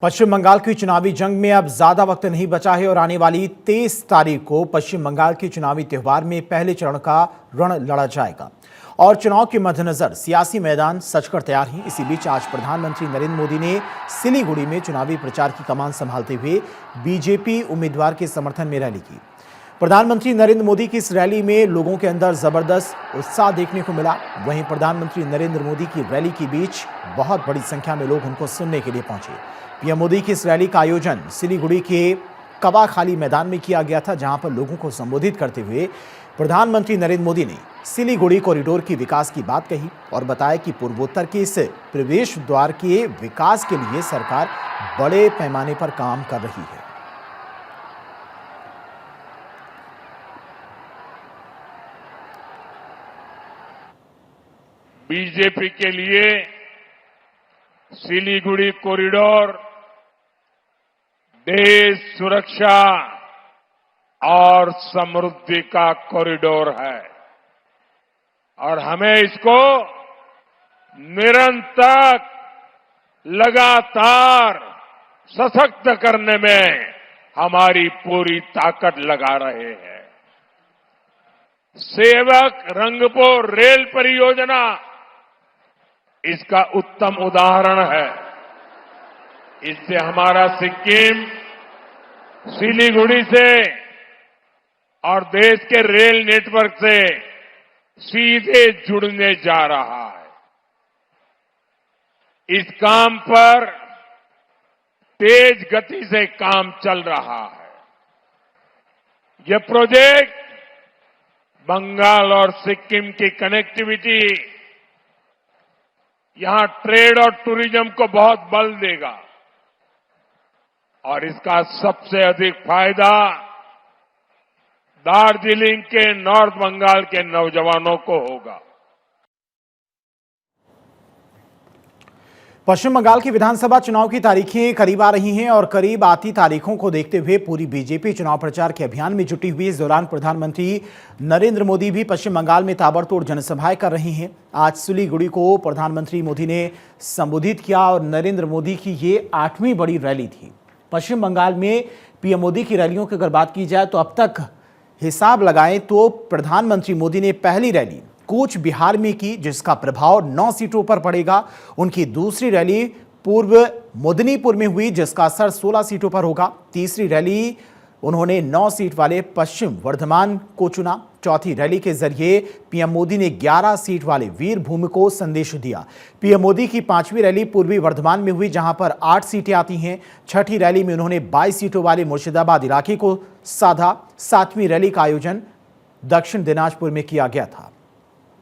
पश्चिम बंगाल की चुनावी जंग में अब ज्यादा वक्त नहीं बचा है और आने वाली 23 तारीख को पश्चिम बंगाल के चुनावी त्योहार में पहले चरण का रण लड़ा जाएगा और चुनाव के मद्देनजर सियासी मैदान सजकर तैयार है। इसी बीच आज प्रधानमंत्री नरेंद्र मोदी ने सिलीगुड़ी में चुनावी प्रचार की कमान संभालते हुए बीजेपी उम्मीदवार के समर्थन में रैली की। प्रधानमंत्री नरेंद्र मोदी की इस रैली में लोगों के अंदर जबरदस्त उत्साह देखने को मिला। वहीं प्रधानमंत्री नरेंद्र मोदी की रैली के बीच बहुत बड़ी संख्या में लोग उनको सुनने के लिए पहुंचे। पीएम मोदी की इस रैली का आयोजन सिलीगुड़ी के कवाखाली मैदान में किया गया था, जहां पर लोगों को संबोधित करते हुए प्रधानमंत्री नरेंद्र मोदी ने सिलीगुड़ी कॉरिडोर की विकास की बात कही और बताया कि पूर्वोत्तर के इस प्रवेश द्वार के विकास के लिए सरकार बड़े पैमाने पर काम कर रही है। बीजेपी के लिए सिलीगुड़ी कॉरिडोर देश सुरक्षा और समृद्धि का कॉरिडोर है और हमें इसको निरंतर लगातार सशक्त करने में हमारी पूरी ताकत लगा रहे हैं। सेवक रंगपुर रेल परियोजना इसका उत्तम उदाहरण है। इससे हमारा सिक्किम सिलीगुड़ी से और देश के रेल नेटवर्क से सीधे जुड़ने जा रहा है। इस काम पर तेज गति से काम चल रहा है। यह प्रोजेक्ट बंगाल और सिक्किम की कनेक्टिविटी, यहां ट्रेड और टूरिज्म को बहुत बल देगा और इसका सबसे अधिक फायदा दार्जिलिंग के नॉर्थ बंगाल के नौजवानों को होगा। पश्चिम बंगाल की विधानसभा चुनाव की तारीखें करीब आ रही हैं और करीब आती तारीखों को देखते हुए पूरी बीजेपी चुनाव प्रचार के अभियान में जुटी हुई। इस दौरान प्रधानमंत्री नरेंद्र मोदी भी पश्चिम बंगाल में ताबड़तोड़ जनसभाएं कर रही हैं। आज सिलीगुड़ी को प्रधानमंत्री मोदी ने संबोधित किया और नरेंद्र मोदी की ये 8वीं बड़ी रैली थी। पश्चिम बंगाल में पीएम मोदी की रैलियों की अगर बात की जाए तो अब तक हिसाब लगाएं तो प्रधानमंत्री मोदी ने पहली रैली कूच बिहार में की, जिसका प्रभाव 9 सीटों पर पड़ेगा। उनकी दूसरी रैली पूर्व मुदनीपुर में हुई, जिसका असर 16 सीटों पर होगा। तीसरी रैली उन्होंने 9 सीट वाले पश्चिम वर्धमान को चुना। चौथी रैली के जरिए पीएम मोदी ने 11 सीट वाले वीरभूमि को संदेश दिया। पीएम मोदी की 5वीं रैली पूर्वी वर्धमान में हुई, जहां पर 8 सीटें आती हैं। छठी रैली में उन्होंने 22 सीटों वाले मुर्शिदाबाद इलाके को साधा। 7वीं रैली का आयोजन दक्षिण दिनाजपुर में किया गया था।